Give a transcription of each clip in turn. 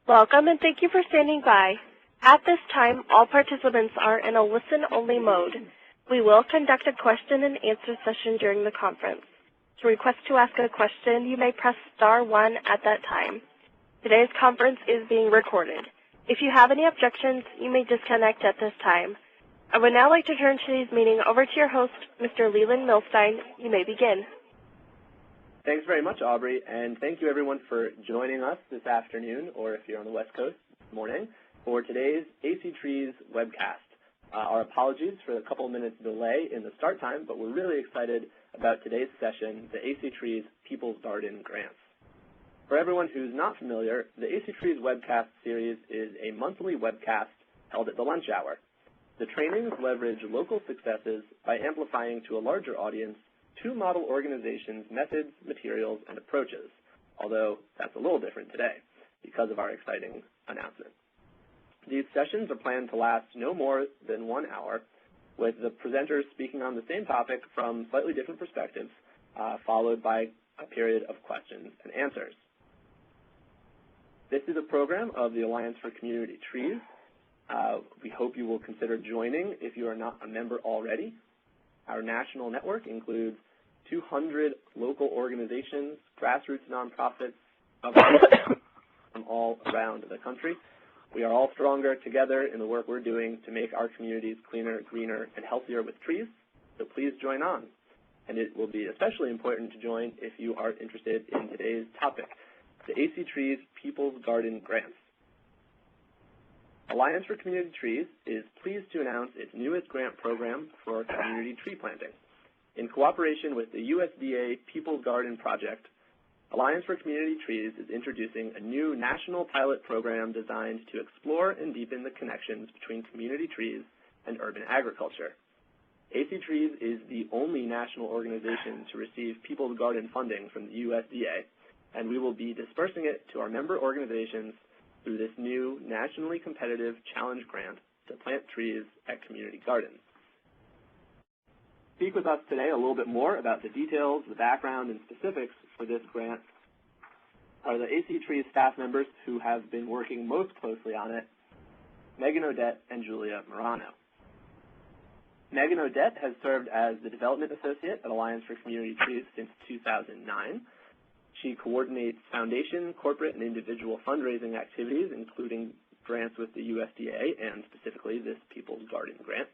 Welcome and thank you for standing by. At this time, all participants are in a listen-only mode. We will conduct a question-and-answer session during the conference. To request to ask a question, you may press star 1 at that time. Today's conference is being recorded. If you have any objections, you may disconnect at this time. I would now like to turn today's meeting over to your host, Mr. Leland Milstein. You may begin. Thanks very much, Aubrey, and thank you everyone for joining us this afternoon, or if you're on the West Coast, this morning, for today's ACTrees webcast. Our apologies for the couple of minutes delay in the start time, but we're really excited about today's session, the ACTrees People's Garden Grants. For everyone who's not familiar, the ACTrees webcast series is a monthly webcast held at the lunch hour. The trainings leverage local successes by amplifying to a larger audience two model organizations' methods, materials, and approaches, although that's a little different today because of our exciting announcement. These sessions are planned to last no more than 1 hour, with the presenters speaking on the same topic from slightly different perspectives, followed by a period of questions and answers. This is a program of the Alliance for Community Trees. We hope you will consider joining if you are not a member already. Our national network includes 200 local organizations, grassroots nonprofits from all around the country. We are all stronger together in the work we're doing to make our communities cleaner, greener, and healthier with trees, so please join on. And it will be especially important to join if you are interested in today's topic, the ACTrees People's Garden Grants. Alliance for Community Trees is pleased to announce its newest grant program for community tree planting. In cooperation with the USDA People's Garden Project, Alliance for Community Trees is introducing a new national pilot program designed to explore and deepen the connections between community trees and urban agriculture. ACTrees is the only national organization to receive People's Garden funding from the USDA, and we will be dispersing it to our member organizations through this new nationally competitive challenge grant to plant trees at community gardens. Speak with us today a little bit more about the details, the background, and specifics for this grant are the ACTrees staff members who have been working most closely on it, Megan Odette and Julia Morano. Megan Odette has served as the Development Associate at Alliance for Community Trees since 2009. She coordinates foundation, corporate, and individual fundraising activities, including grants with the USDA and specifically this People's Garden Grant.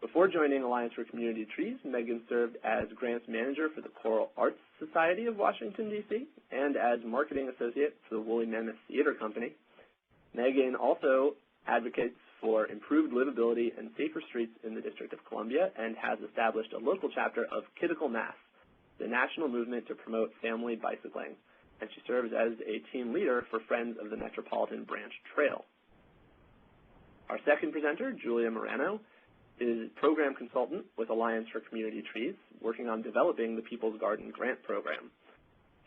Before joining Alliance for Community Trees, Megan served as grants manager for the Choral Arts Society of Washington, D.C., and as marketing associate for the Woolly Mammoth Theater Company. Megan also advocates for improved livability and safer streets in the District of Columbia and has established a local chapter of Critical Mass, the national movement to promote family bicycling, and she serves as a team leader for Friends of the Metropolitan Branch Trail. Our second presenter, Julia Morano, is program consultant with Alliance for Community Trees, working on developing the People's Garden Grant Program.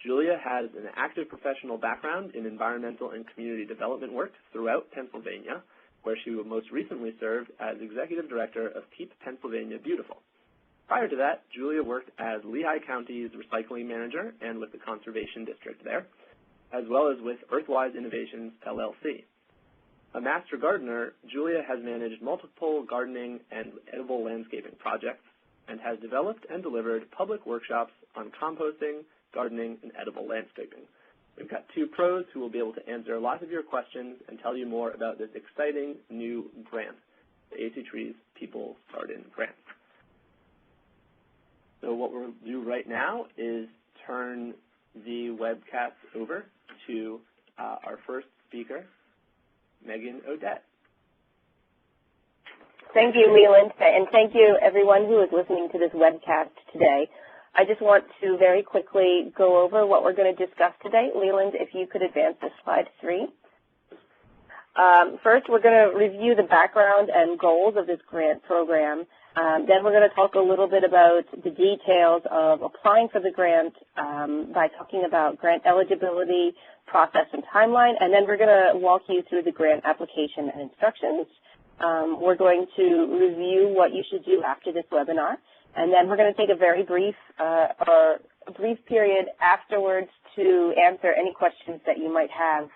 Julia has an active professional background in environmental and community development work throughout Pennsylvania, where she most recently served as Executive Director of Keep Pennsylvania Beautiful. Prior to that, Julia worked as Lehigh County's recycling manager and with the Conservation District there, as well as with Earthwise Innovations, LLC. A master gardener, Julia has managed multiple gardening and edible landscaping projects and has developed and delivered public workshops on composting, gardening, and edible landscaping. We've got two pros who will be able to answer lots of your questions and tell you more about this exciting new grant, the ACTrees People's Garden Grant. So what we'll do right now is turn the webcast over to our first speaker, Megan Odette. Thank you, Leland, and thank you everyone who is listening to this webcast today. I just want to very quickly go over what we're going to discuss today. Leland, if you could advance to slide 3. First, we're going to review the background and goals of this grant program. Then we're going to talk a little bit about the details of applying for the grant by talking about grant eligibility, process, and timeline. And then we're going to walk you through the grant application and instructions. We're going to review what you should do after this webinar. And then we're going to take a very brief period afterwards to answer any questions that you might have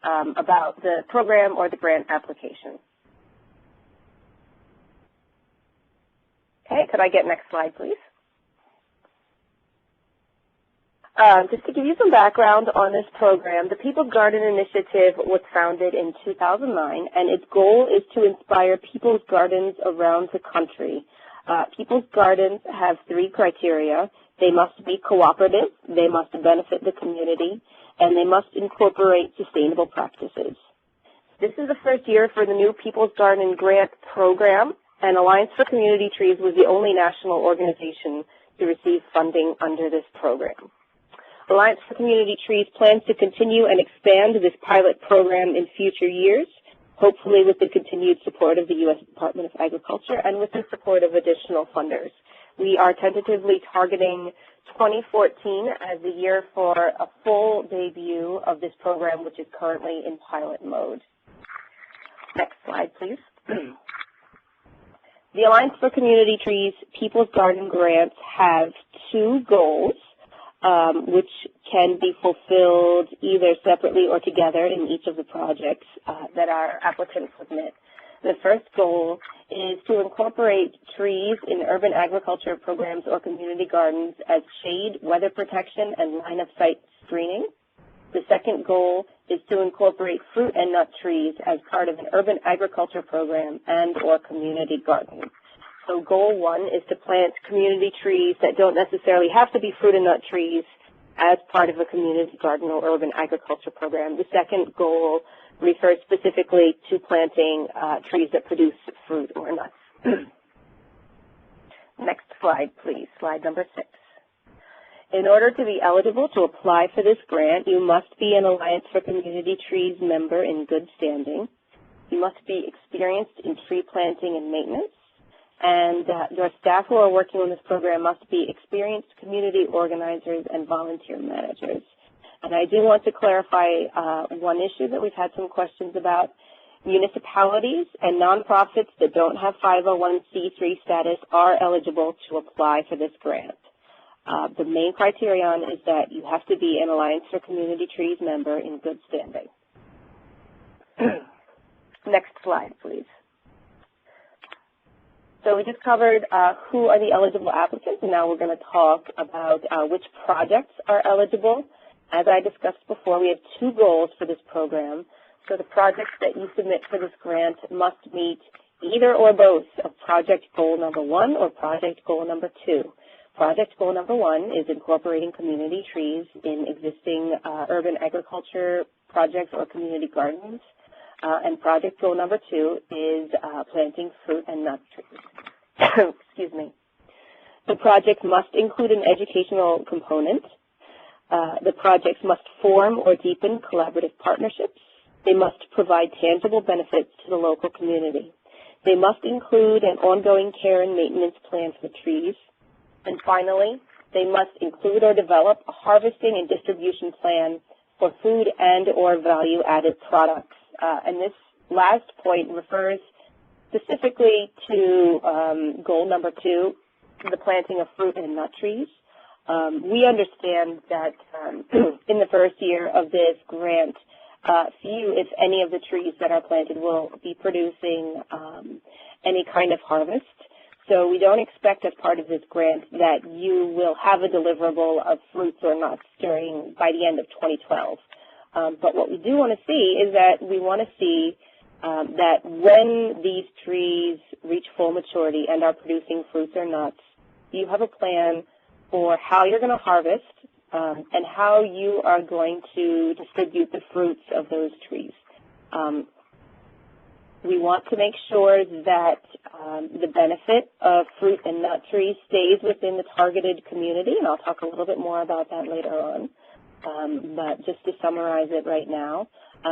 about the program or the grant application. Okay, could I get next slide, please? Just to give you some background on this program, the People's Garden Initiative was founded in 2009, and its goal is to inspire people's gardens around the country. People's gardens have 3 criteria. They must be cooperative, they must benefit the community, and they must incorporate sustainable practices. This is the first year for the new People's Garden Grant Program, and Alliance for Community Trees was the only national organization to receive funding under this program. Alliance for Community Trees plans to continue and expand this pilot program in future years, hopefully with the continued support of the U.S. Department of Agriculture and with the support of additional funders. We are tentatively targeting 2014 as the year for a full debut of this program, which is currently in pilot mode. Next slide, please. The Alliance for Community Trees People's Garden Grants have 2 goals, which can be fulfilled either separately or together in each of the projects that our applicants submit. The first goal is to incorporate trees in urban agriculture programs or community gardens as shade, weather protection, and line-of-sight screening. The second goal is to incorporate fruit and nut trees as part of an urban agriculture program and or community garden. So goal 1 is to plant community trees that don't necessarily have to be fruit and nut trees as part of a community garden or urban agriculture program. The second goal refers specifically to planting trees that produce fruit or nuts. Next slide, please, slide number 6. In order to be eligible to apply for this grant, you must be an Alliance for Community Trees member in good standing. You must be experienced in tree planting and maintenance. And your staff who are working on this program must be experienced community organizers and volunteer managers. And I do want to clarify one issue that we've had some questions about. Municipalities and nonprofits that don't have 501c3 status are eligible to apply for this grant. The main criterion is that you have to be an Alliance for Community Trees member in good standing. Next slide, please. So we just covered who are the eligible applicants, and now we're going to talk about which projects are eligible. As I discussed before, we have 2 goals for this program. So the projects that you submit for this grant must meet either or both of project goal number 1 or project goal number 2. Project goal number 1 is incorporating community trees in existing urban agriculture projects or community gardens. And project goal number 2 is planting fruit and nut trees. Excuse me. The project must include an educational component. The projects must form or deepen collaborative partnerships. They must provide tangible benefits to the local community. They must include an ongoing care and maintenance plan for the trees. And finally, they must include or develop a harvesting and distribution plan for food and or value-added products. And this last point refers specifically to goal number 2, the planting of fruit and nut trees. We understand that in the first year of this grant, few, if any, of the trees that are planted will be producing any kind of harvest. So we don't expect as part of this grant that you will have a deliverable of fruits or nuts by the end of 2012. But what we do want to see is that we want to see that when these trees reach full maturity and are producing fruits or nuts, you have a plan for how you're going to harvest and how you are going to distribute the fruits of those trees. We want to make sure that the benefit of fruit and nut trees stays within the targeted community, and I'll talk a little bit more about that later on. But just to summarize it right now,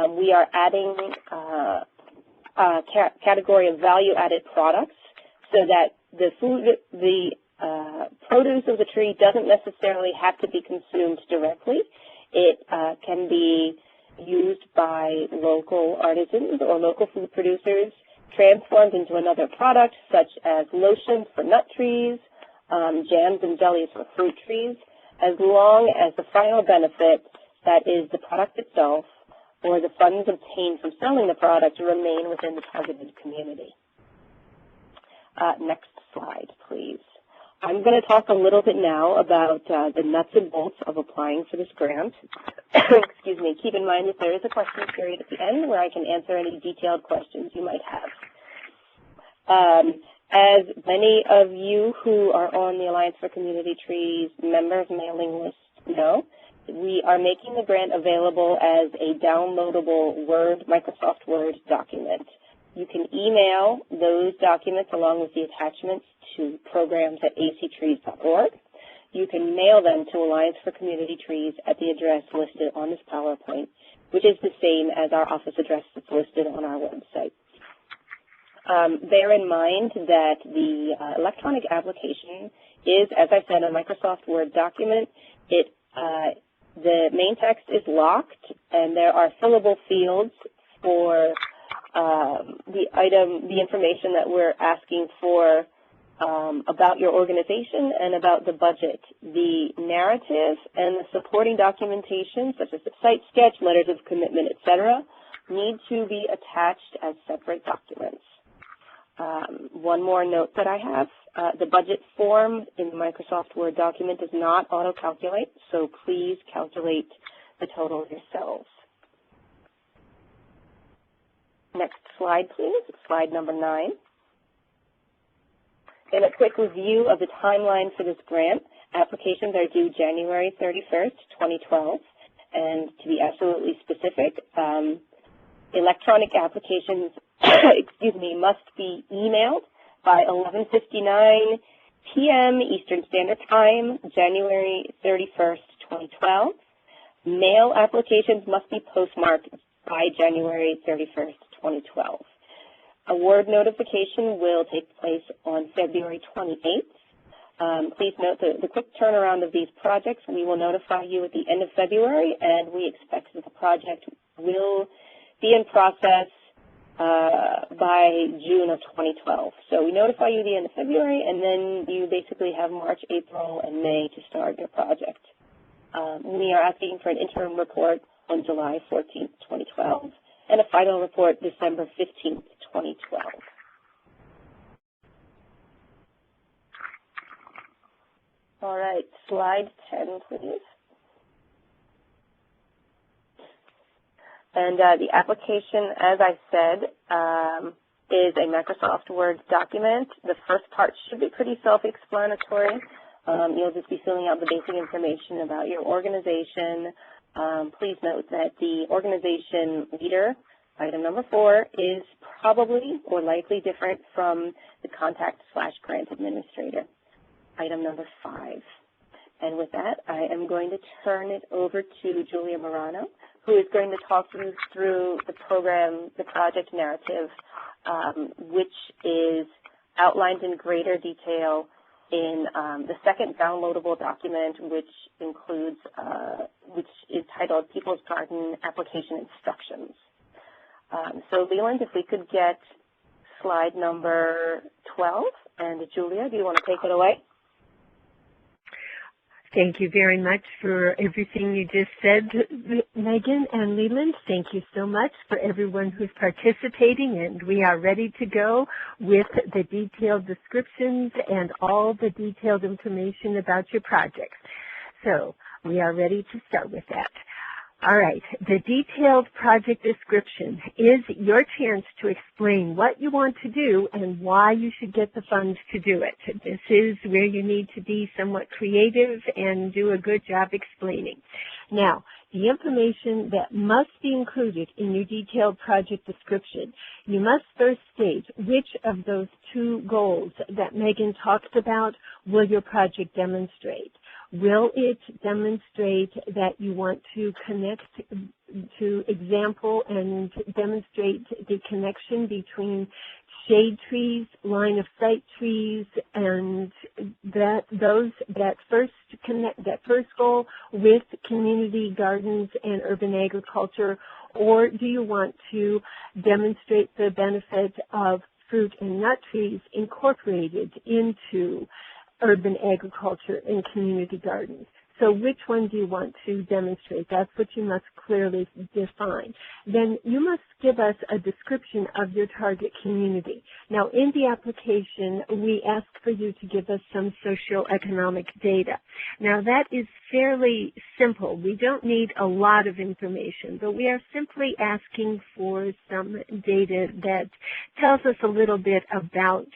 we are adding a category of value-added products so that the produce of the tree doesn't necessarily have to be consumed directly. It can be used by local artisans or local food producers, transformed into another product such as lotions for nut trees, jams and jellies for fruit trees, as long as the final benefit, that is the product itself, or the funds obtained from selling the product remain within the targeted community. Next slide, please. I'm going to talk a little bit now about the nuts and bolts of applying for this grant. Excuse me. Keep in mind that there is a question period at the end where I can answer any detailed questions you might have. As many of you who are on the Alliance for Community Trees members mailing list know, we are making the grant available as a downloadable Microsoft Word document. You can email those documents along with the attachments to programs@actrees.org. You can mail them to Alliance for Community Trees at the address listed on this PowerPoint, which is the same as our office address that's listed on our website. Bear in mind that the electronic application is, as I said, a Microsoft Word document. The main text is locked, and there are fillable fields for the information that we're asking for about your organization and about the budget. The narrative and the supporting documentation, such as the site sketch, letters of commitment, etc., need to be attached as separate documents. One more note that I have, the budget form in the Microsoft Word document does not auto-calculate, so please calculate the total yourselves. Next slide, please, slide number 9. And a quick review of the timeline for this grant. Applications are due January 31st, 2012. And to be absolutely specific, electronic applications must be emailed by 11:59 p.m. Eastern Standard Time, January 31st, 2012. Mail applications must be postmarked by January 31st, 2012. Award notification will take place on February 28th. Please note the quick turnaround of these projects. We will notify you at the end of February, and we expect that the project will be in process by June of 2012. So we notify you at the end of February, and then you basically have March, April, and May to start your project. We are asking for an interim report on July 14th, 2012, and a final report December 15th, 2012. All right, slide 10, please. And the application, as I said, is a Microsoft Word document. The first part should be pretty self-explanatory. You'll just be filling out the basic information about your organization. Please note that the organization leader, item number 4, is probably or likely different from the contact/grant administrator, item number 5. And with that, I am going to turn it over to Julia Morano, who is going to talk you through the program, the project narrative, which is outlined in greater detail in the second downloadable document, which includes, which is titled People's Garden Application Instructions. So Leland, if we could get slide number 12, and Julia, do you want to take it away? Thank you very much for everything you just said, Megan and Leland. Thank you so much for everyone who's participating, and we are ready to go with the detailed descriptions and all the detailed information about your projects. So we are ready to start with that. All right, the detailed project description is your chance to explain what you want to do and why you should get the funds to do it. This is where you need to be somewhat creative and do a good job explaining. Now, the information that must be included in your detailed project description, you must first state which of those 2 goals that Megan talked about will your project demonstrate. Will it demonstrate that you want to connect to example and demonstrate the connection between shade trees, line of sight trees, and that first goal with community gardens and urban agriculture? Or do you want to demonstrate the benefit of fruit and nut trees incorporated into urban agriculture and community gardens? So which one do you want to demonstrate? That's what you must clearly define. Then you must give us a description of your target community. Now, in the application, we ask for you to give us some socioeconomic data. Now, that is fairly simple. We don't need a lot of information, but we are simply asking for some data that tells us a little bit about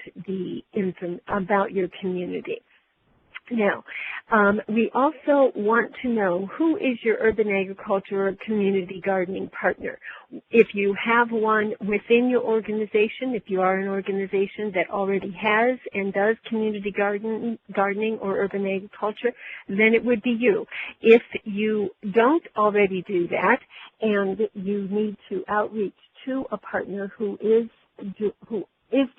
about your community. Now, we also want to know who is your urban agriculture or community gardening partner. If you have one within your organization, if you are an organization that already has and does community gardening or urban agriculture, then it would be you. If you don't already do that and you need to outreach to a partner who is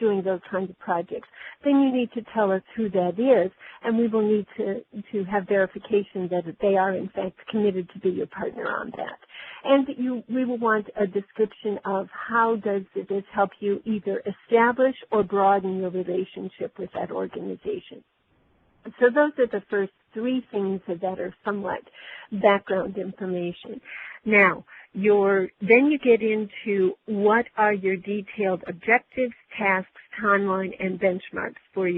doing those kinds of projects, then you need to tell us who that is, and we will need to have verification that they are in fact committed to be your partner on that. And we will want a description of how does this help you either establish or broaden your relationship with that organization. So those are the first three things that are somewhat background information. Now, then you get into what are your detailed objectives, tasks, timeline, and benchmarks for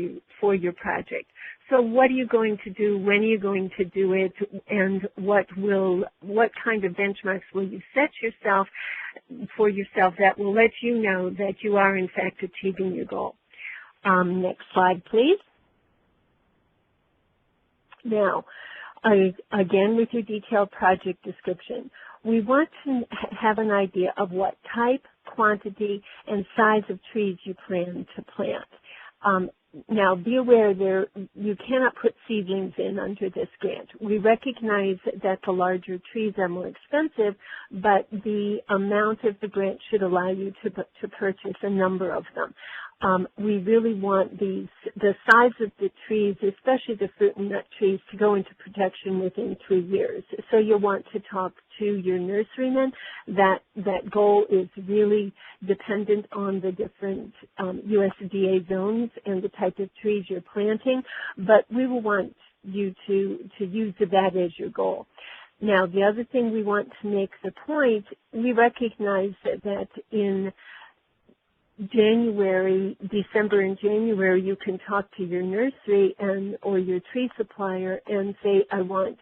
your project. So what are you going to do, when are you going to do it, and what kind of benchmarks will you set for yourself that will let you know that you are in fact achieving your goal. Next slide, please. Now, again with your detailed project description, we want to have an idea of what type, quantity, and size of trees you plan to plant. Now, be aware you cannot put seedlings in under this grant. We recognize that the larger trees are more expensive, but the amount of the grant should allow you to purchase a number of them. We really want the size of the trees, especially the fruit and nut trees, to go into production within 3 years. So you'll want to talk to your nurserymen. That goal is really dependent on the different USDA zones and the type of trees you're planting, but we will want you to use that as your goal. Now, the other thing we want to make the point, we recognize that in December and January, you can talk to your nursery or your tree supplier and say, I want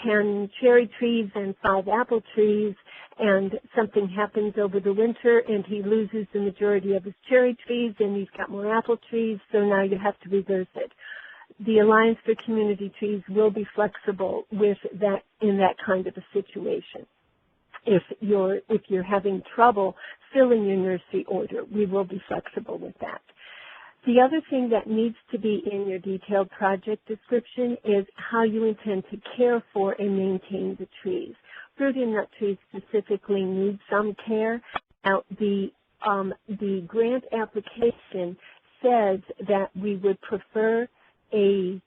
10 cherry trees and 5 apple trees, and something happens over the winter and he loses the majority of his cherry trees and he's got more apple trees, so now you have to reverse it. The Alliance for Community Trees will be flexible with that in that kind of a situation. If you're having trouble filling your nursery order, we will be flexible with that. The other thing that needs to be in your detailed project description is how you intend to care for and maintain the trees. Fruit and nut trees specifically need some care. Now, the grant application says that we would prefer an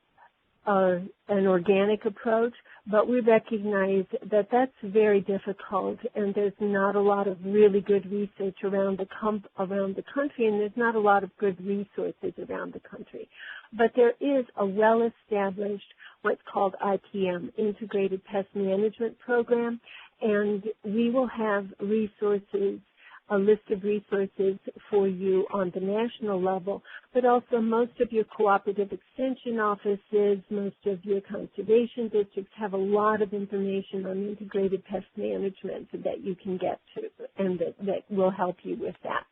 organic approach, but we recognize that that's very difficult, and there's not a lot of really good research around the country, and there's not a lot of good resources around the country. But there is a well-established what's called IPM, Integrated Pest Management Program, and we will have resources, a list of resources for you on the national level, but also most of your cooperative extension offices, most of your conservation districts have a lot of information on integrated pest management that you can get to, and that will help you with that.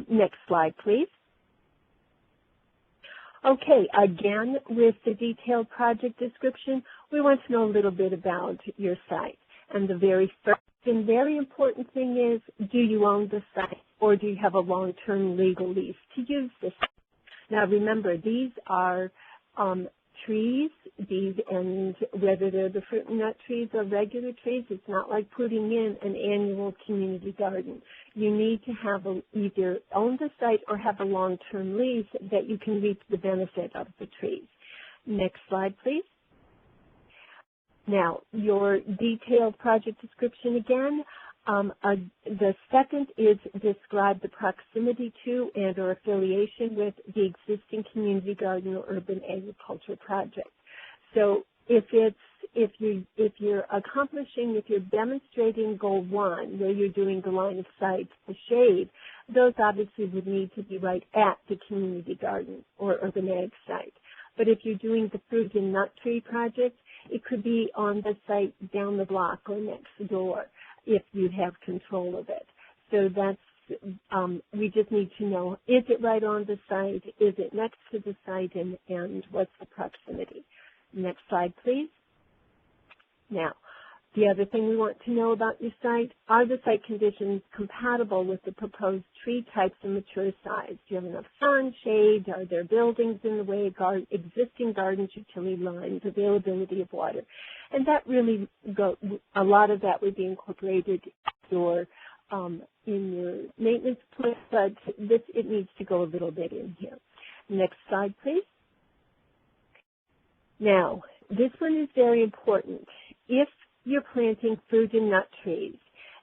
Next slide, please. Okay, again, with the detailed project description, we want to know a little bit about your site. And the very first and very important thing is, do you own the site or do you have a long-term legal lease to use the site? Now remember, these are trees, and whether they're the fruit and nut trees or regular trees, it's not like putting in an annual community garden. You need to have either own the site or have a long-term lease that you can reap the benefit of the trees. Next slide, please. Now, your detailed project description again. The second is describe the proximity to and or affiliation with the existing community garden or urban agriculture project. So if it's if you're demonstrating goal 1, where you're doing the line of sight, the shade, those obviously would need to be right at the community garden or urban ag site. But if you're doing the fruit and nut tree project, it could be on the site down the block or next door if you have control of it. So that's, we just need to know, is it right on the site, is it next to the site, and what's the proximity. Next slide, please. Now, the other thing we want to know about your site, are the site conditions compatible with the proposed tree types and mature size? Do you have enough sun, shade? Are there buildings in the way, existing gardens, utility lines, availability of water? And that really, a lot of that would be incorporated in your maintenance plan, but it needs to go a little bit in here. Next slide, please. Now, this one is very important. If you're planting fruit and nut trees,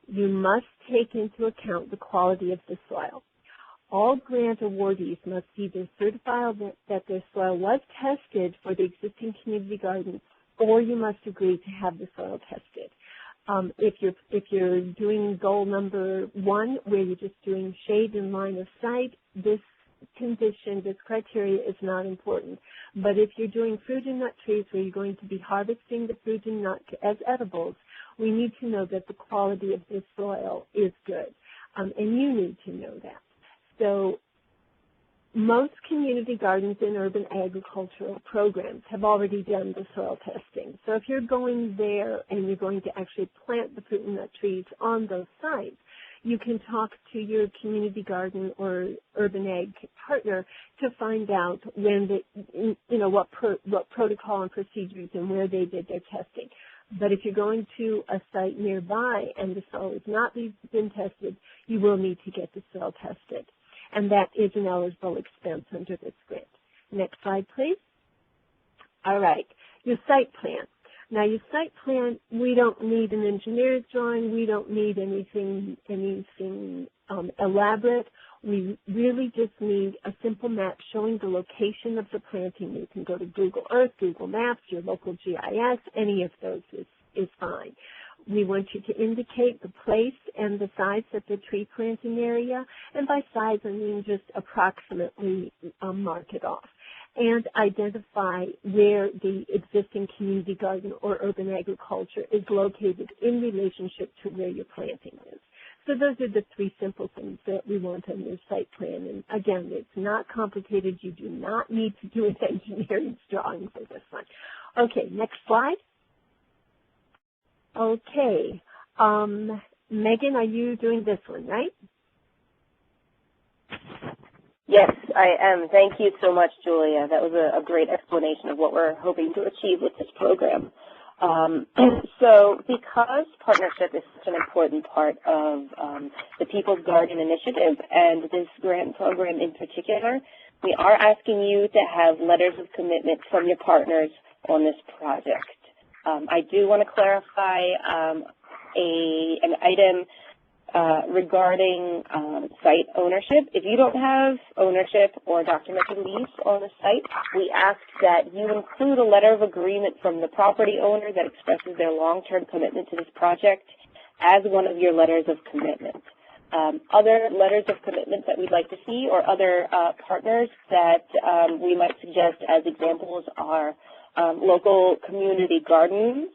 you must take into account the quality of the soil. All grant awardees must either certify that their soil was tested for the existing community garden, or you must agree to have the soil tested. If you're doing goal number 1, where you're just doing shade and line of sight, this condition, this criteria is not important. But if you're doing fruit and nut trees where you're going to be harvesting the fruit and nut as edibles, we need to know that the quality of this soil is good. And you need to know that. So most community gardens and urban agricultural programs have already done the soil testing. So if you're going there and you're going to actually plant the fruit and nut trees on those sites, you can talk to your community garden or urban ag partner to find out what protocol and procedures and where they did their testing. But if you're going to a site nearby and the soil has not been tested, you will need to get the soil tested. And that is an eligible expense under this grant. Next slide, please. All right, your site plan. Now, your site plan, we don't need an engineer's drawing. We don't need anything elaborate. We really just need a simple map showing the location of the planting. You can go to Google Earth, Google Maps, your local GIS. Any of those is fine. We want you to indicate the place and the size of the tree planting area, and by size I mean just approximately mark it off, and identify where the existing community garden or urban agriculture is located in relationship to where your planting is. So those are the 3 simple things that we want on your site plan. And again, it's not complicated. You do not need to do an engineering drawing for this one. Okay, next slide. Okay, Megan, are you doing this one, right? Yes, I am. Thank you so much, Julia. That was a great explanation of what we're hoping to achieve with this program. So because partnership is such an important part of the People's Garden Initiative and this grant program in particular, we are asking you to have letters of commitment from your partners on this project. I do want to clarify an item regarding site ownership. If you don't have ownership or documented lease on the site, we ask that you include a letter of agreement from the property owner that expresses their long-term commitment to this project as one of your letters of commitment. Other letters of commitment that we'd like to see, or other partners that we might suggest as examples, are local community gardens,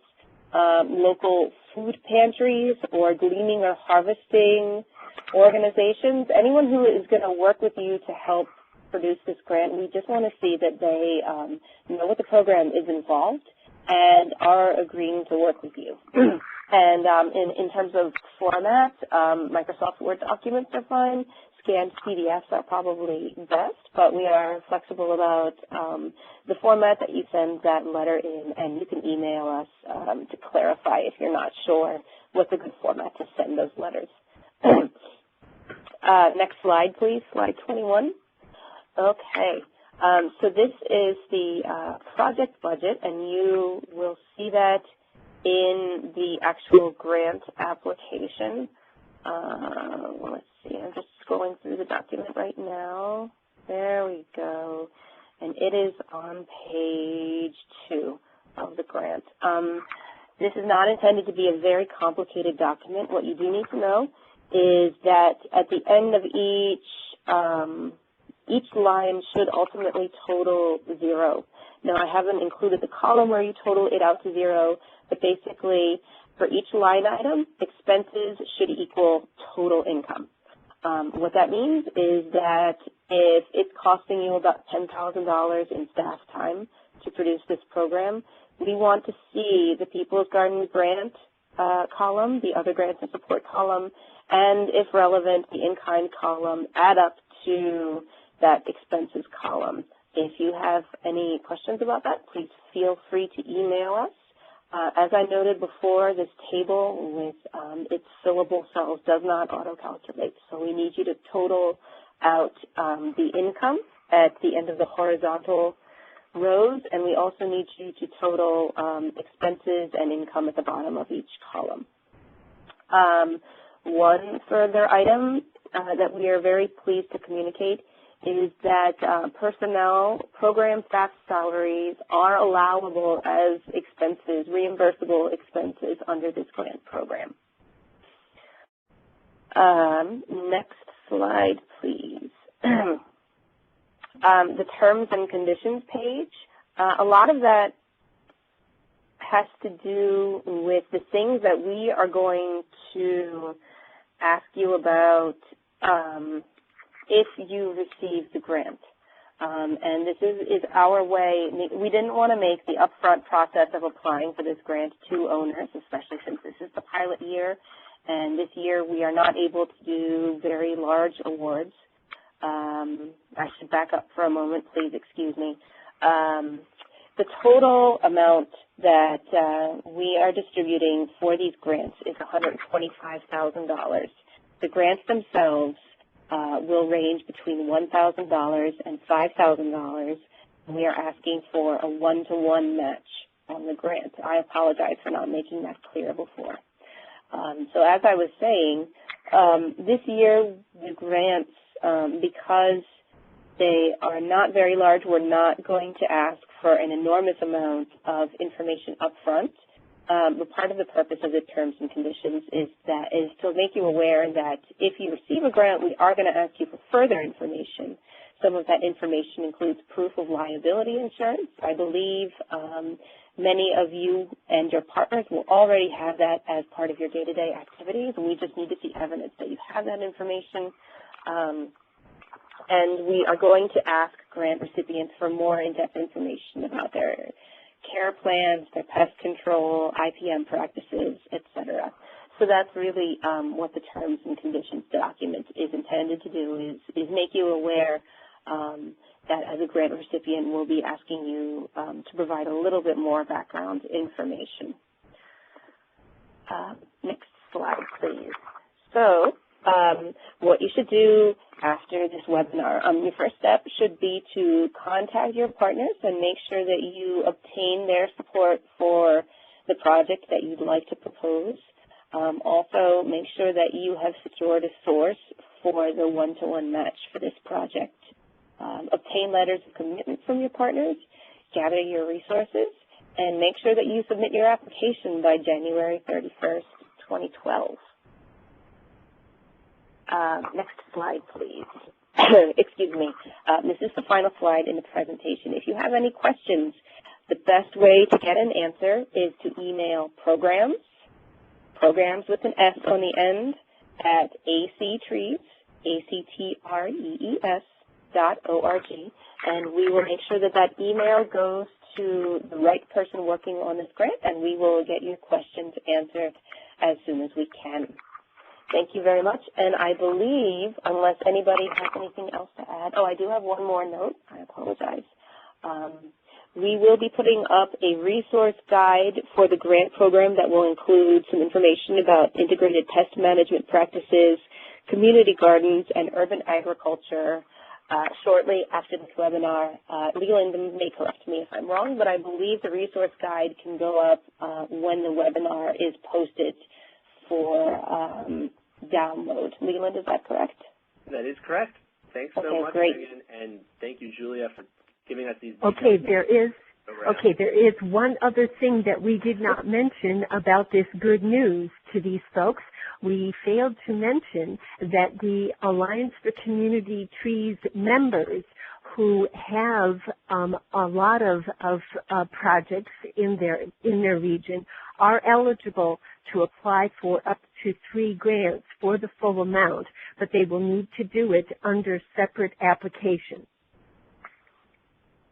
local food pantries, or gleaning or harvesting organizations, anyone who is going to work with you to help produce this grant. We just want to see that they know what the program is involved and are agreeing to work with you. And in terms of format, Microsoft Word documents are fine. Scanned PDFs are probably best, but we are flexible about the format that you send that letter in, and you can email us to clarify if you're not sure what's a good format to send those letters. Next slide, please, slide 21. Okay, so this is the project budget, and you will see that in the actual grant application. Let's see, I'm just scrolling through the document right now. There we go. And it is on page 2. of the grant. This is not intended to be a very complicated document. What you do need to know is that at the end of each line should ultimately total 0. Now, I haven't included the column where you total it out to 0, but basically for each line item, expenses should equal total income. What that means is that if it's costing you about $10,000 in staff time to produce this program, we want to see the People's Garden grant column, the other grants and support column, and if relevant, the in-kind column add up to that expenses column. If you have any questions about that, please feel free to email us. As I noted before, this table with its fillable cells does not auto-calculate, so we need you to total out the income at the end of the horizontal rows, and we also need you to total expenses and income at the bottom of each column. One further item that we are very pleased to communicate is that personnel, program staff salaries are allowable as expenses, reimbursable expenses under this grant program. Next slide, please. The terms and conditions page, a lot of that has to do with the things that we are going to ask you about if you receive the grant. And this is our way. We didn't want to make the upfront process of applying for this grant too onerous, especially since this is the pilot year. And this year we are not able to do very large awards. I should back up for a moment, please excuse me. The total amount that we are distributing for these grants is $125,000. The grants themselves will range between $1,000 and $5,000. We are asking for a 1-to-1 match on the grant. I apologize for not making that clear before. So as I was saying, this year the grants, because they are not very large, we're not going to ask for an enormous amount of information up front. But part of the purpose of the terms and conditions is to make you aware that if you receive a grant, we are going to ask you for further information. Some of that information includes proof of liability insurance. I believe many of you and your partners will already have that as part of your day-to-day activities, and we just need to see evidence that you have that information. And we are going to ask grant recipients for more in-depth information about their care plans, their pest control, IPM practices, etc. So that's really what the terms and conditions document is intended to do, is make you aware that as a grant recipient, we'll be asking you to provide a little bit more background information. Next slide, please. So what you should do after this webinar, your first step should be to contact your partners and make sure that you obtain their support for the project that you'd like to propose. Also, make sure that you have secured a source for the 1-to-1 match for this project. Obtain letters of commitment from your partners, gather your resources, and make sure that you submit your application by January 31st, 2012. Next slide, please. Excuse me. This is the final slide in the presentation. If you have any questions, the best way to get an answer is to email programs with an S on the end, at ACTrees, ACTREES.org, and we will make sure that that email goes to the right person working on this grant, and we will get your questions answered as soon as we can. Thank you very much, and I believe, unless anybody has anything else to add, I do have one more note. I apologize. We will be putting up a resource guide for the grant program that will include some information about integrated pest management practices, community gardens, and urban agriculture shortly after this webinar. Leland may correct me if I'm wrong, but I believe the resource guide can go up when the webinar is posted for download. Leland, is that correct? That is correct. Thanks so much, great. Megan, and thank you, Julia, for giving us these details. Okay, there is Okay, there is one other thing that we did not mention about this good news to these folks. We failed to mention that the Alliance for Community Trees members who have a lot of projects in their region are eligible to apply for up to 3 grants for the full amount, but they will need to do it under separate applications.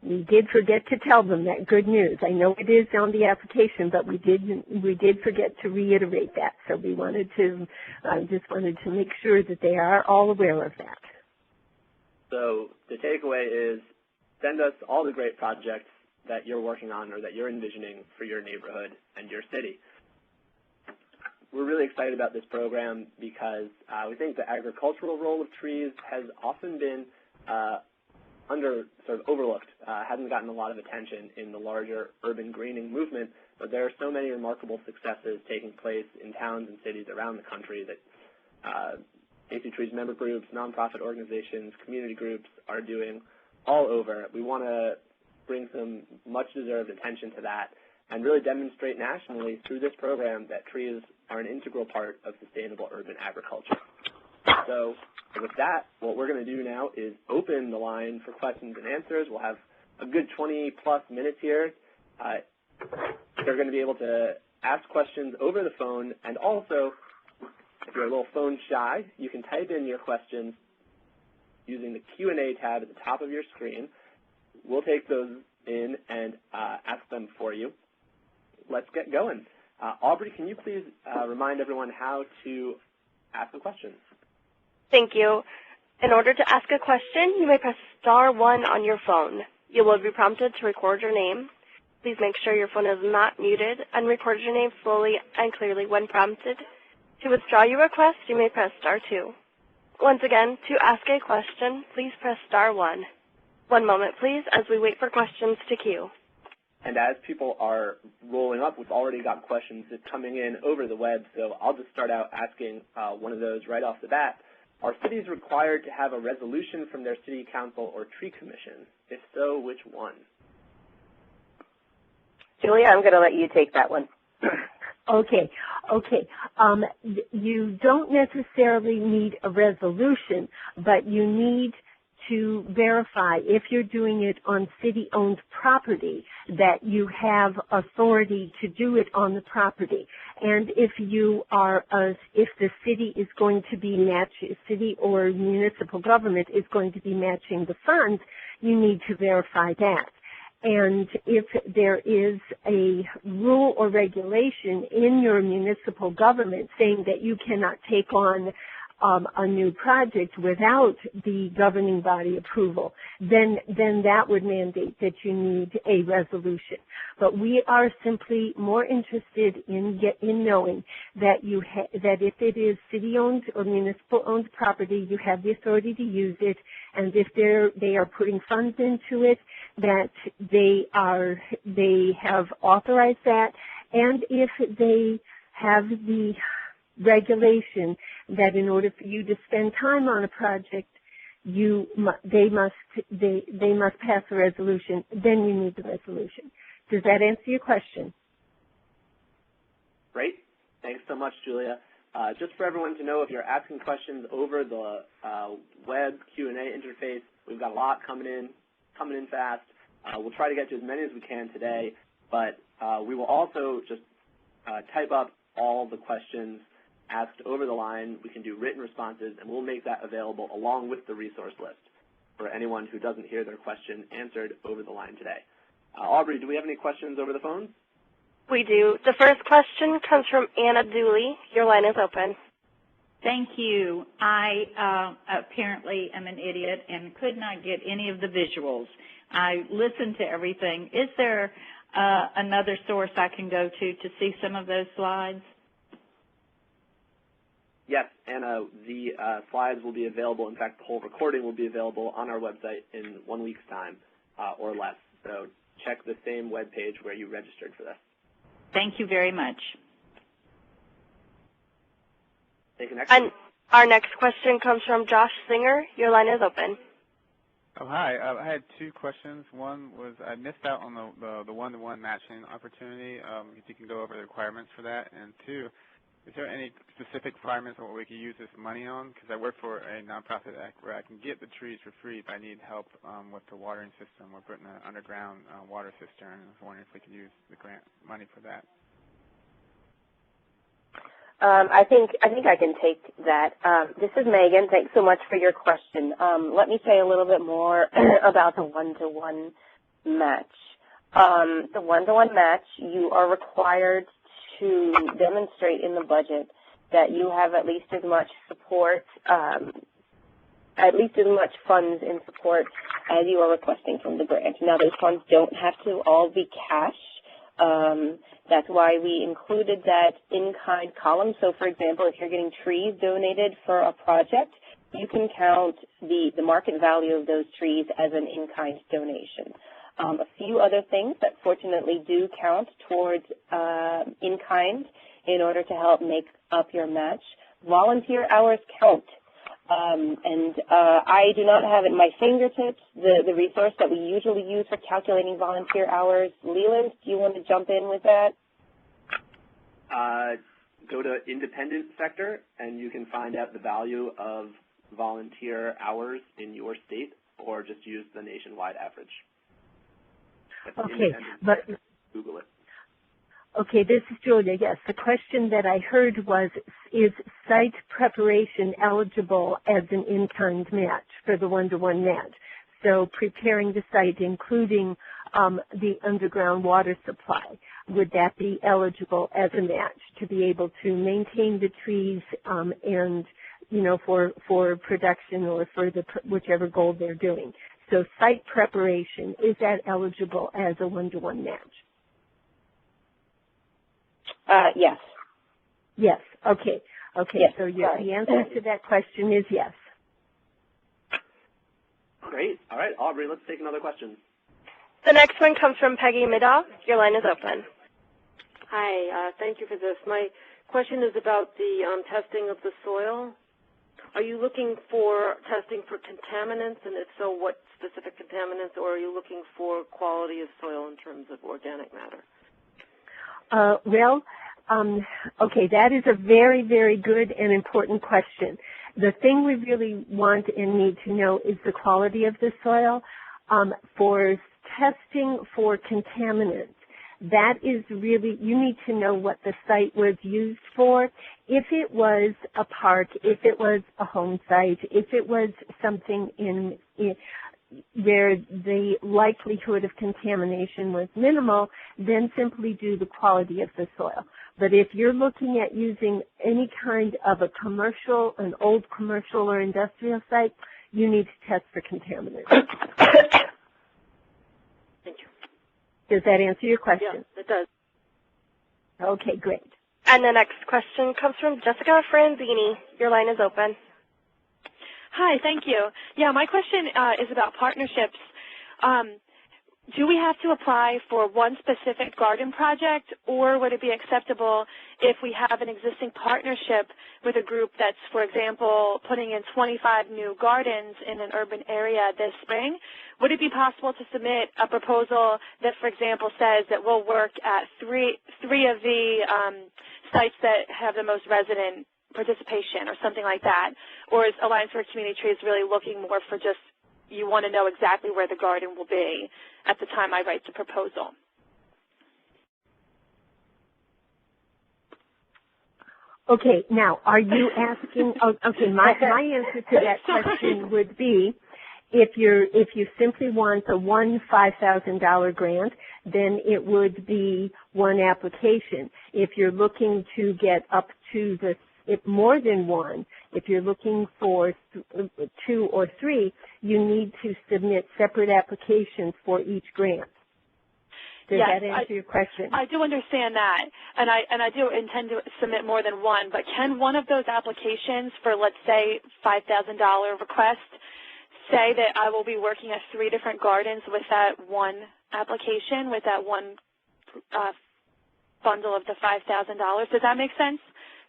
We did forget to tell them that good news. I know it is on the application, but we did forget to reiterate that. So we wanted to, just wanted to make sure that they are all aware of that. So the takeaway is send us all the great projects that you're working on or that you're envisioning for your neighborhood and your city. We're really excited about this program because we think the agricultural role of trees has often been overlooked, hasn't gotten a lot of attention in the larger urban greening movement, but there are so many remarkable successes taking place in towns and cities around the country that ACTrees member groups, nonprofit organizations, community groups are doing all over. We want to bring some much-deserved attention to that and really demonstrate nationally through this program that trees are an integral part of sustainable urban agriculture. So with that, what we're going to do now is open the line for questions and answers. We'll have a good 20-plus minutes here. They're going to be able to ask questions over the phone, and also, if you're a little phone shy, you can type in your questions using the Q&A tab at the top of your screen. We'll take those in and ask them for you. Let's get going. Aubrey, can you please remind everyone how to ask a question? Thank you. In order to ask a question, you may press *1 on your phone. You will be prompted to record your name. Please make sure your phone is not muted and record your name slowly and clearly when prompted. To withdraw your request, you may press *2. Once again, to ask a question, please press *1. One moment, please, as we wait for questions to queue. And as people are rolling up, we've already got questions that's coming in over the web, so I'll just start out asking one of those right off the bat. Are cities required to have a resolution from their city council or tree commission? If so, which one? Julia, I'm going to let you take that one. Okay. You don't necessarily need a resolution, but you need to verify, if you're doing it on city-owned property, that you have authority to do it on the property. And if if the city is going to be city or municipal government is going to be matching the funds, you need to verify that. And if there is a rule or regulation in your municipal government saying that you cannot take on a new project without the governing body approval, then that would mandate that you need a resolution. But we are simply more interested in knowing that that if it is city-owned or municipal-owned property, you have the authority to use it, and if they are putting funds into it, that they have authorized that, and if they have the regulation that in order for you to spend time on a project, they must pass a resolution. Then you need the resolution. Does that answer your question? Great. Thanks so much, Julia. Just for everyone to know, if you're asking questions over the web Q&A interface, we've got a lot coming in fast. We'll try to get to as many as we can today, but we will also just type up all the questions asked over the line. We can do written responses, and we'll make that available along with the resource list for anyone who doesn't hear their question answered over the line today. Aubrey, do we have any questions over the phone? We do. The first question comes from Anna Dooley. Your line is open. Thank you. I apparently am an idiot and could not get any of the visuals. I listened to everything. Is there another source I can go to see some of those slides? Yes, Anna, the slides will be available. In fact, the whole recording will be available on our website in 1 week's time or less. So check the same web page where you registered for this. Thank you very much. Take the next And our next question comes from Josh Singer. Your line is open. Oh, hi. I had two questions. One was I missed out on the one-to-one matching opportunity. If you can go over the requirements for that. And two, is there any specific requirements on what we can use this money on? Because I work for a nonprofit where I can get the trees for free, but I need help with the watering system. We're putting an underground water cistern, and I was wondering if we could use the grant money for that. I think I can take that. This is Megan. Thanks so much for your question. Let me say a little bit more about the one-to-one match. The one-to-one match, you are required to demonstrate in the budget that you have at least as much support, at least as much funds in support as you are requesting from the grant. Now, those funds don't have to all be cash. That's why we included that in-kind column. So, for example, if you're getting trees donated for a project, you can count the market value of those trees as an in-kind donation. A few other things that fortunately do count towards in-kind in order to help make up your match. Volunteer hours count. I do not have at my fingertips the resource that we usually use for calculating volunteer hours. Leland, do you want to jump in with that? Go to independent sector, and you can find out the value of volunteer hours in your state, or just use the nationwide average. Okay, but Google it. Okay, this is Julia. Yes, the question that I heard was, is site preparation eligible as an in-kind match for the one-to-one match? So preparing the site, including the underground water supply, would that be eligible as a match to be able to maintain the trees and, you know, for production or for whichever goal they're doing? So site preparation, is that eligible as a one-to-one match? Yes. Yes. Okay. Okay. Yes. So the answer to that question is yes. Great. All right, Aubrey, let's take another question. The next one comes from Peggy Midoff. Your line is open. Hi. Thank you for this. My question is about the testing of the soil. Are you looking for testing for contaminants, and if so, what specific contaminants, or are you looking for quality of soil in terms of organic matter? Okay, that is a very, very good and important question. The thing we really want and need to know is the quality of the soil. For testing for contaminants, that is really, you need to know what the site was used for. If it was a park, if it was a home site, if it was something where the likelihood of contamination was minimal, then simply do the quality of the soil. But if you're looking at using any kind of a commercial, an old commercial or industrial site, you need to test for contaminants. Thank you. Does that answer your question? Yeah, it does. Okay, great. And the next question comes from Jessica Franzini. Your line is open. Hi, thank you. Yeah, my question is about partnerships. Do we have to apply for one specific garden project, or would it be acceptable if we have an existing partnership with a group that's, for example, putting in 25 new gardens in an urban area this spring? Would it be possible to submit a proposal that, for example, says that we'll work at three of the sites that have the most resident participation or something like that? Or is Alliance for Community Trees really looking more for just, you want to know exactly where the garden will be at the time I write the proposal? Okay, now, are you asking, okay, my answer to that question would be, if you simply want a one $5,000 grant, then it would be one application. If you're looking to get up to more than one, if you're looking for 2 or 3, you need to submit separate applications for each grant. Does that answer your question? I do understand that, and I do intend to submit more than one, but can one of those applications for, let's say, $5,000 request say that I will be working at 3 different gardens with that one application, with that one bundle of the $5,000? Does that make sense?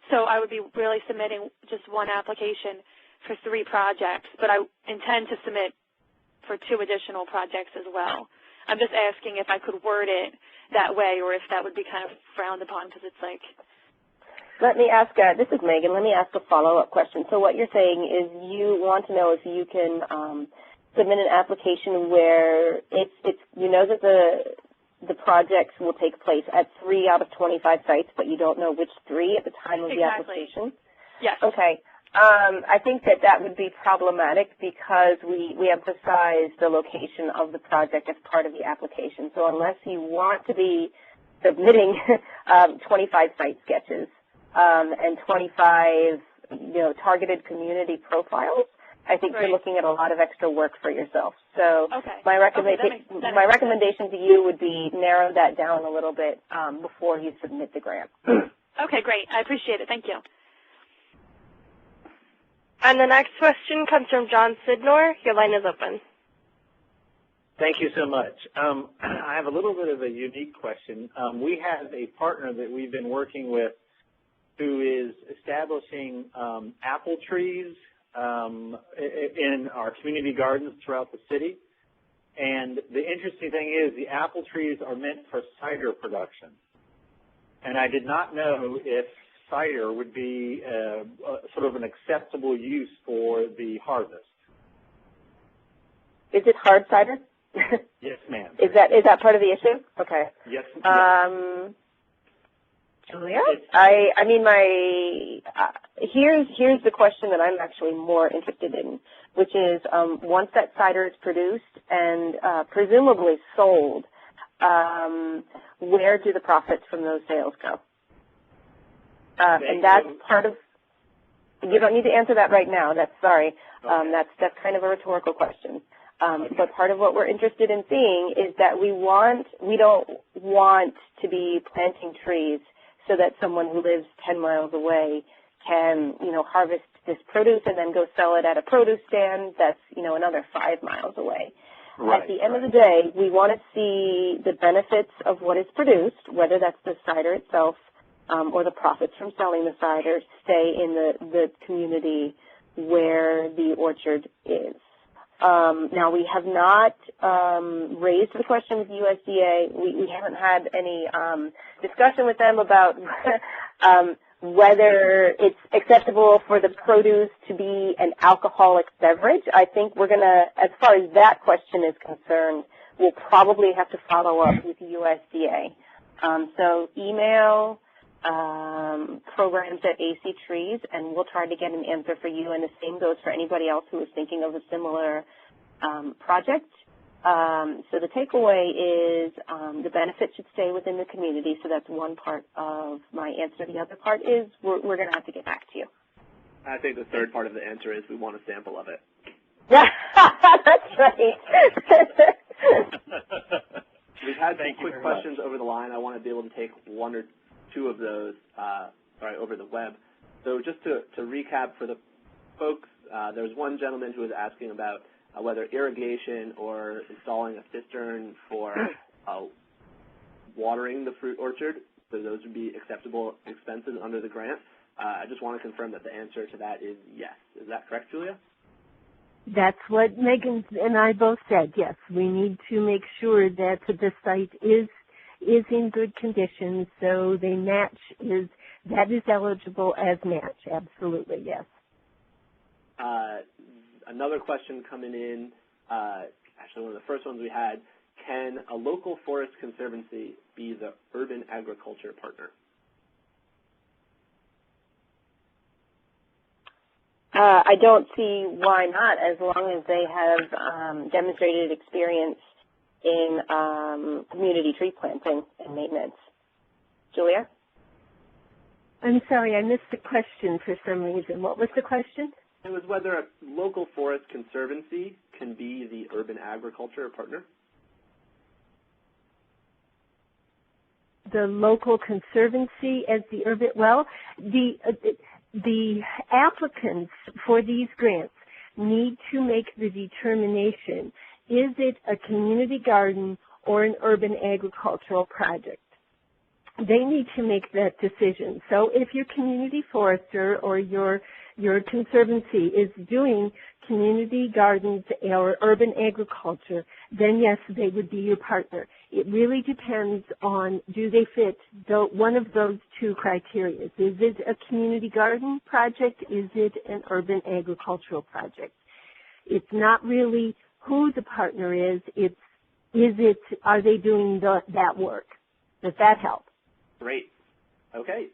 So I would be really submitting just one application for 3 projects, but I intend to submit for 2 additional projects as well. I'm just asking if I could word it that way or if that would be kind of frowned upon because it's like. Let me ask, this is Megan, let me ask a follow-up question. So what you're saying is you want to know if you can submit an application where you know that the projects will take place at 3 out of 25 sites, but you don't know which 3 at the time of the application? Yes. Okay. I think that would be problematic because we emphasize the location of the project as part of the application. So unless you want to be submitting 25 site sketches and 25 targeted community profiles, I think you're looking at a lot of extra work for yourself. So my recommendation to you would be narrow that down a little bit before you submit the grant. Okay, great. I appreciate it. Thank you. And the next question comes from John Sidnor. Your line is open. Thank you so much. I have a little bit of a unique question. We have a partner that we've been working with who is establishing apple trees in our community gardens throughout the city. And the interesting thing is the apple trees are meant for cider production. And I did not know if cider would be sort of an acceptable use for the harvest. Is it hard cider? Yes, ma'am. Is that part of the issue? Okay. Yes. Julia? I mean, here's the question that I'm actually more interested in, which is once that cider is produced and presumably sold, where do the profits from those sales go? And that's part of. You don't need to answer that right now. That's that's kind of a rhetorical question. But part of what we're interested in seeing is that we don't want to be planting trees so that someone who lives 10 miles away can, harvest this produce and then go sell it at a produce stand that's, another 5 miles away. At the end of the day, we want to see the benefits of what is produced, whether that's the cider itself or the profits from selling the cider, stay in the community where the orchard is. Now, we have not raised the question with USDA. We haven't had any discussion with them about whether it's acceptable for the produce to be an alcoholic beverage. I think we're going to, as far as that question is concerned, we'll probably have to follow up with USDA. So email programs at ACTrees, and we'll try to get an answer for you, and the same goes for anybody else who is thinking of a similar project. So the takeaway is the benefits should stay within the community, so that's one part of my answer. The other part is we're going to have to get back to you. I think the third part of the answer is we want a sample of it. That's right. We've had some quick questions over the line. I want to be able to take 1 or 2 of those, over the web. So just to recap for the folks, there was one gentleman who was asking about whether irrigation or installing a cistern for watering the fruit orchard, so those would be acceptable expenses under the grant. I just want to confirm that the answer to that is yes. Is that correct, Julia? That's what Megan and I both said, yes. We need to make sure that the site is in good condition, so the match is eligible as match. Absolutely, yes. Another question coming in, actually one of the first ones we had, can a local forest conservancy be the urban agriculture partner? I don't see why not, as long as they have demonstrated experience in community tree planting and maintenance. Julia? I'm sorry, I missed the question for some reason. What was the question? It was whether a local forest conservancy can be the urban agriculture partner. The local conservancy as the urban, well, the applicants for these grants need to make the determination, is it a community garden or an urban agricultural project? They need to make that decision. So if you're community forester or you're your conservancy is doing community gardens or urban agriculture, then yes, they would be your partner. It really depends on, do they fit one of those two criteria? Is it a community garden project? Is it an urban agricultural project? It's not really who the partner is, are they doing that work? Does that help? Great. Okay.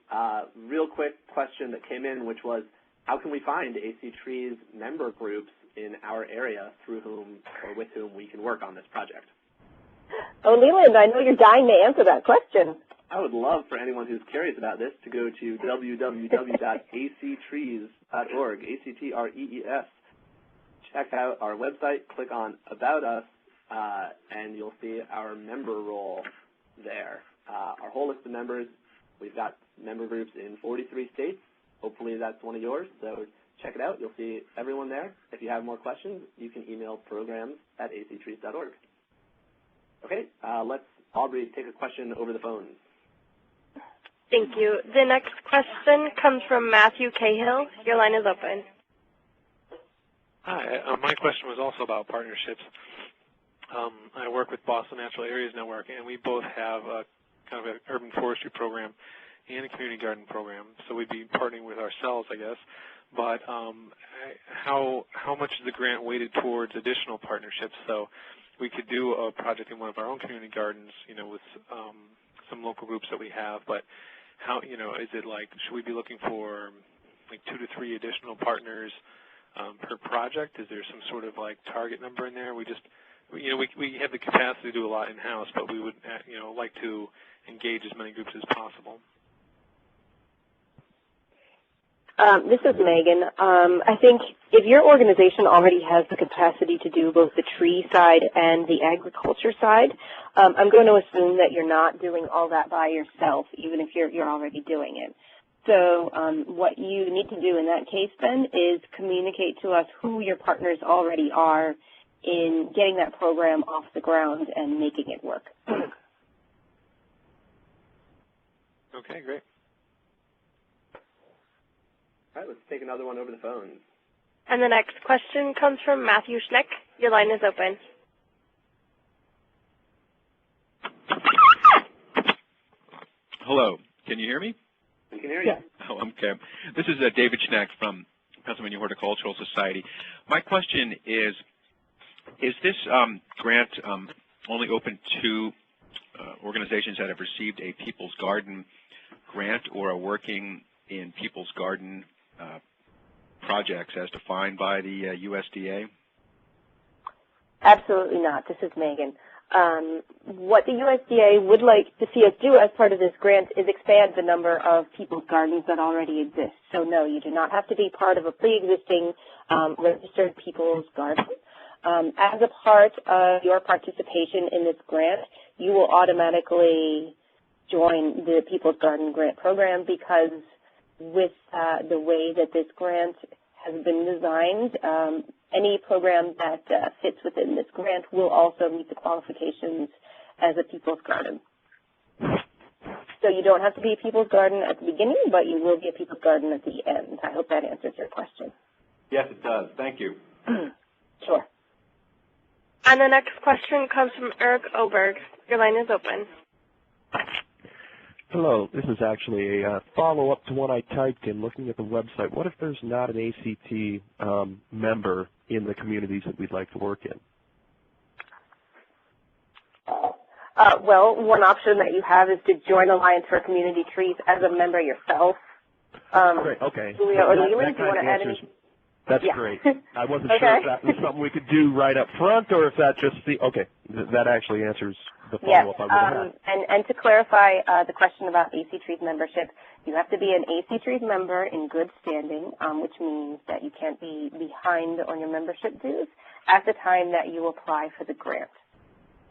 Real quick question that came in, which was, how can we find ACTrees member groups in our area through whom or with whom we can work on this project? Oh, Leland, I know you're dying to answer that question. I would love for anyone who's curious about this to go to www.actrees.org, ACTrees. Check out our website, click on About Us, and you'll see our member role there. Our whole list of members, we've got member groups in 43 states. Hopefully that's one of yours, so check it out. You'll see everyone there. If you have more questions, you can email programs@actrees.org. Okay, let's, Aubrey, take a question over the phone. Thank you. The next question comes from Matthew Cahill. Your line is open. Hi, my question was also about partnerships. I work with Boston Natural Areas Network, and we both have kind of an urban forestry program and a community garden program. So we'd be partnering with ourselves, I guess. But how much is the grant weighted towards additional partnerships? So we could do a project in one of our own community gardens, with some local groups that we have. But how, is it like, should we be looking for like 2 to 3 additional partners per project? Is there some sort of like target number in there? We have the capacity to do a lot in-house, but we would, like to engage as many groups as possible. This is Megan. I think if your organization already has the capacity to do both the tree side and the agriculture side, I'm going to assume that you're not doing all that by yourself, even if you're already doing it. So what you need to do in that case then is communicate to us who your partners already are in getting that program off the ground and making it work. Okay, great. All right, let's take another one over the phone. And the next question comes from Matthew Schneck. Your line is open. Hello. Can you hear me? We can hear you. Oh, okay. This is David Schneck from Pennsylvania Horticultural Society. My question is this grant only open to organizations that have received a People's Garden grant or are working in People's Garden projects as defined by the USDA? Absolutely not. This is Megan. What the USDA would like to see us do as part of this grant is expand the number of People's Gardens that already exist. So no, you do not have to be part of a pre-existing registered People's Garden. As a part of your participation in this grant, you will automatically join the People's Garden Grant Program because with the way that this grant has been designed, any program that fits within this grant will also meet the qualifications as a People's Garden. So you don't have to be a People's Garden at the beginning, but you will be a People's Garden at the end. I hope that answers your question. Yes, it does. Thank you. Sure. And the next question comes from Eric Oberg. Your line is open. Hello. This is actually a follow-up to what I typed in looking at the website. What if there's not an ACT member in the communities that we'd like to work in? Well, one option that you have is to join Alliance for Community Trees as a member yourself. Great. Okay. Julia or Leland, do you want to add any? That's great. I wasn't sure if that was something we could do right up front or if that just okay. That actually answers the follow-up I would have had. And to clarify the question about ACTrees membership, you have to be an ACTrees member in good standing, which means that you can't be behind on your membership dues at the time that you apply for the grant.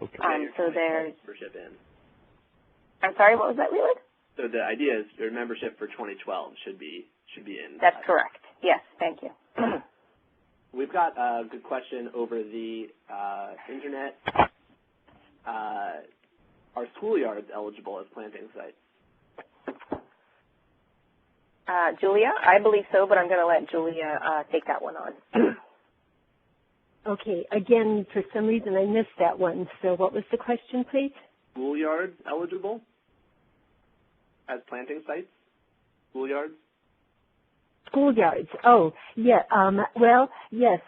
Okay. So there's membership in. I'm sorry, what was that, Leland? So the idea is your membership for 2012 should be in. That's correct. Yes, thank you. We've got a good question over the internet. Are schoolyards eligible as planting sites? Julia? I believe so, but I'm going to let Julia take that one on. Okay, again, for some reason I missed that one. So what was the question, please? Schoolyards eligible as planting sites? Schoolyards? Schoolyards. Oh, yeah. Well, yes,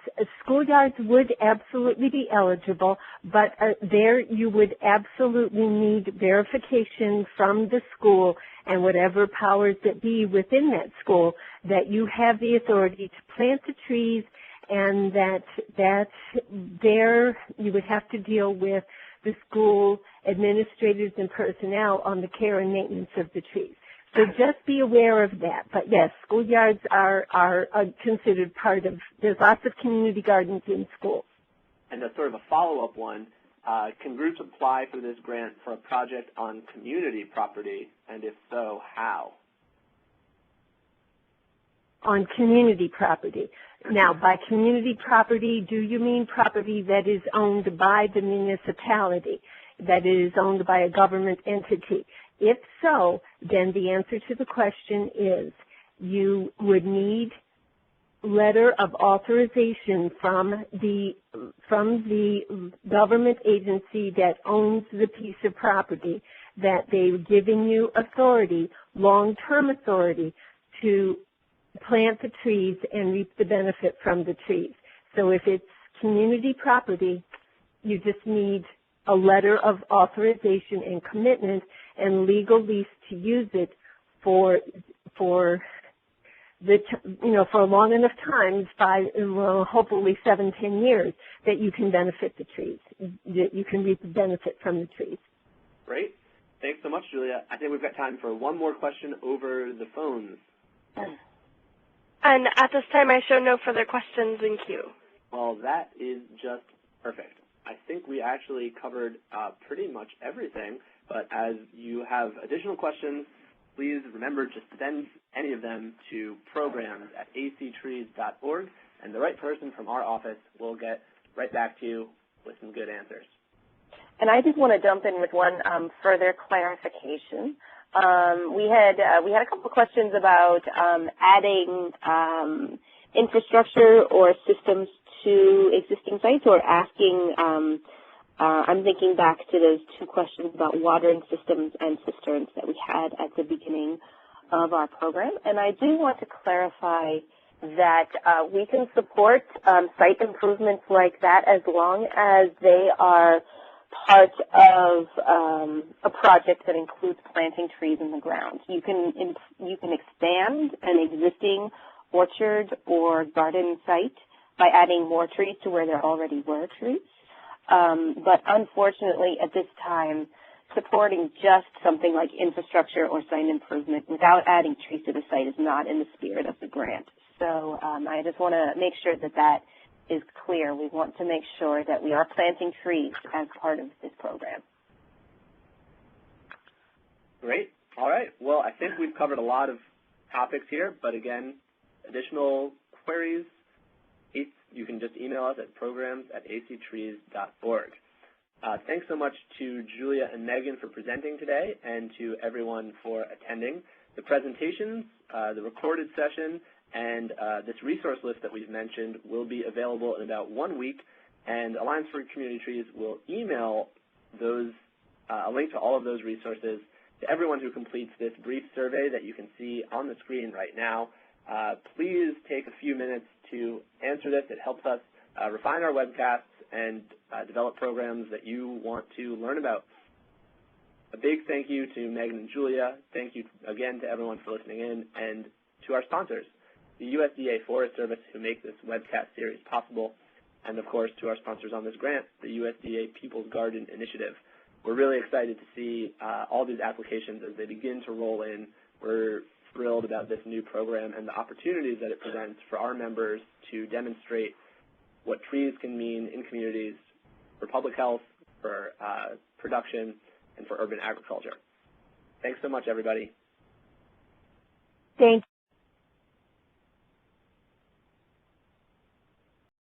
schoolyards would absolutely be eligible, but there you would absolutely need verification from the school and whatever powers that be within that school that you have the authority to plant the trees, and that there you would have to deal with the school administrators and personnel on the care and maintenance of the trees. So just be aware of that. But yes, schoolyards are considered part of, there's lots of community gardens in schools. And as sort of a follow-up one, can groups apply for this grant for a project on community property, and if so, how? On community property. Now, by community property, do you mean property that is owned by the municipality, that is owned by a government entity? If so, then the answer to the question is you would need letter of authorization from the government agency that owns the piece of property, that they're giving you authority, long-term authority, to plant the trees and reap the benefit from the trees. So if it's community property, you just need a letter of authorization and commitment and legal lease to use it for a long enough time, hopefully 7-10 years, that you can benefit the trees, that you can reap the benefit from the trees. Great. Thanks so much, Julia. I think we've got time for one more question over the phones. And at this time, I show no further questions in queue. Well, that is just perfect. I think we actually covered pretty much everything, but as you have additional questions, please remember to send any of them to programs@actrees.org, and the right person from our office will get right back to you with some good answers. And I just want to jump in with one further clarification. We had a couple of questions about adding infrastructure or systems to existing sites, or asking, I'm thinking back to those two questions about watering systems and cisterns that we had at the beginning of our program. And I do want to clarify that we can support site improvements like that as long as they are part of a project that includes planting trees in the ground. You can expand an existing orchard or garden site by adding more trees to where there already were trees. But unfortunately, at this time, supporting just something like infrastructure or site improvement without adding trees to the site is not in the spirit of the grant. So I just want to make sure that that is clear. We want to make sure that we are planting trees as part of this program. Great. All right. Well, I think we've covered a lot of topics here, but again, additional queries, you can just email us at programs@actrees.org. Thanks so much to Julia and Megan for presenting today, and to everyone for attending. The presentations, the recorded session, and this resource list that we've mentioned will be available in about 1 week, and Alliance for Community Trees will email those, a link to all of those resources to everyone who completes this brief survey that you can see on the screen right now. Please take a few minutes to answer this. It helps us refine our webcasts and develop programs that you want to learn about. A big thank you to Megan and Julia. Thank you again to everyone for listening in, and to our sponsors, the USDA Forest Service, who make this webcast series possible, and of course to our sponsors on this grant, the USDA People's Garden Initiative. We're really excited to see all these applications as they begin to roll in. We're thrilled about this new program and the opportunities that it presents for our members to demonstrate what trees can mean in communities for public health, for production, and for urban agriculture. Thanks so much, everybody. Thank you.